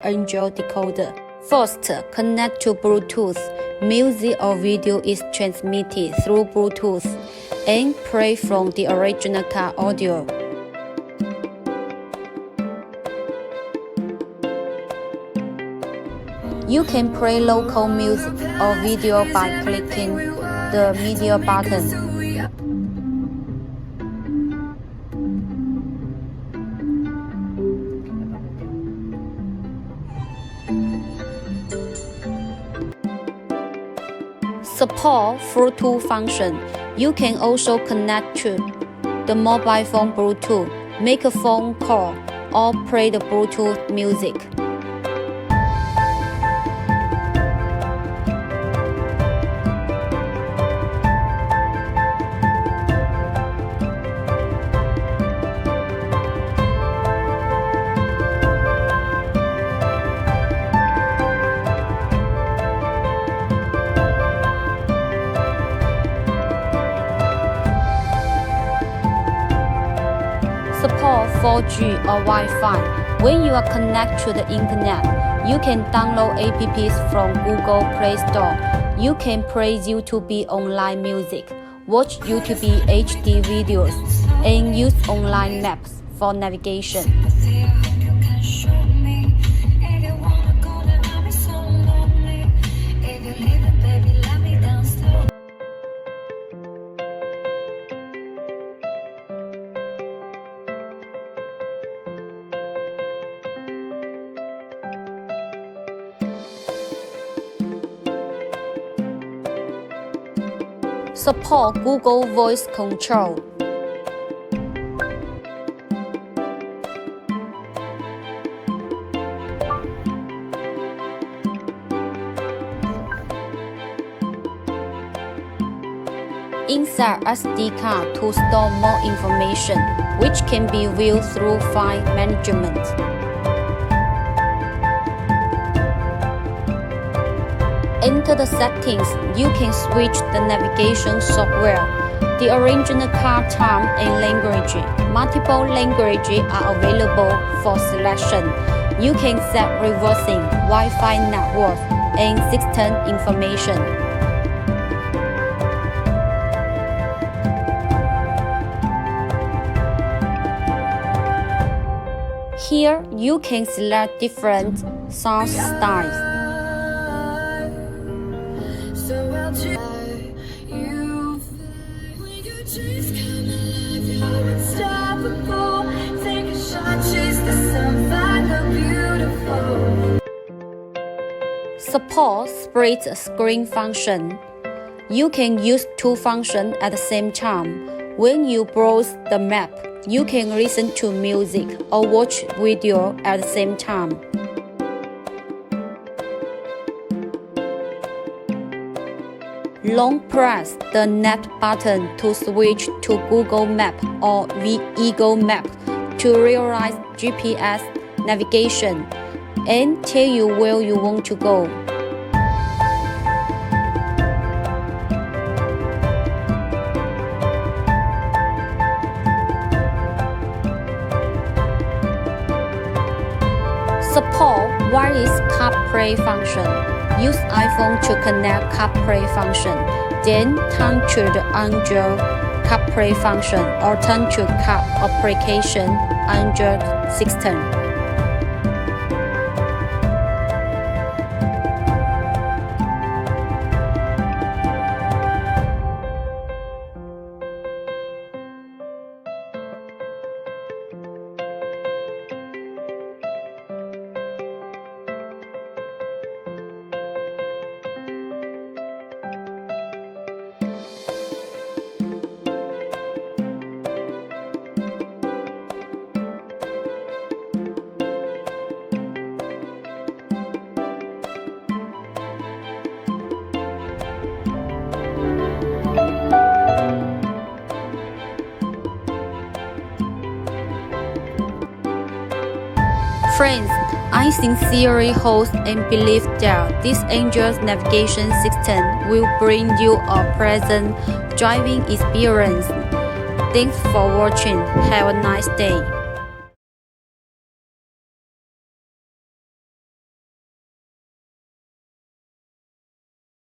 Angel decoder. First, connect to Bluetooth. Music or video is transmitted through Bluetooth and play from the original car audio. You can play local music or video by clicking the media button. Support Bluetooth function. You can also connect to the mobile phone Bluetooth, make a phone call, or play the Bluetooth music. Support 4G or Wi-Fi. When you are connected to the internet, you can download apps from Google Play Store. You can play YouTube online music, watch YouTube HD videos, and use online maps for navigation. Support Google Voice Control. Insert SD card to store more information, which can be viewed through file management. Enter the settings. You can switch the navigation software, the original car time and language. Multiple languages are available for selection. You can set reversing, Wi-Fi network, and system information. Here, you can select different sound styles. Support split screen function. You can use two functions at the same time. When you browse the map, you can listen to music or watch video at the same time. Long press the net button to switch to Google Map or Eagle Map to realize GPS navigation and tell you where you want to go. Support wireless Carplay function. Use iPhone to connect Carplay function, then turn to the Android Carplay function or turn to car application Android system. Friends, I sincerely hope and believe that this Angel's navigation system will bring you a pleasant driving experience. Thanks for watching. Have a nice day.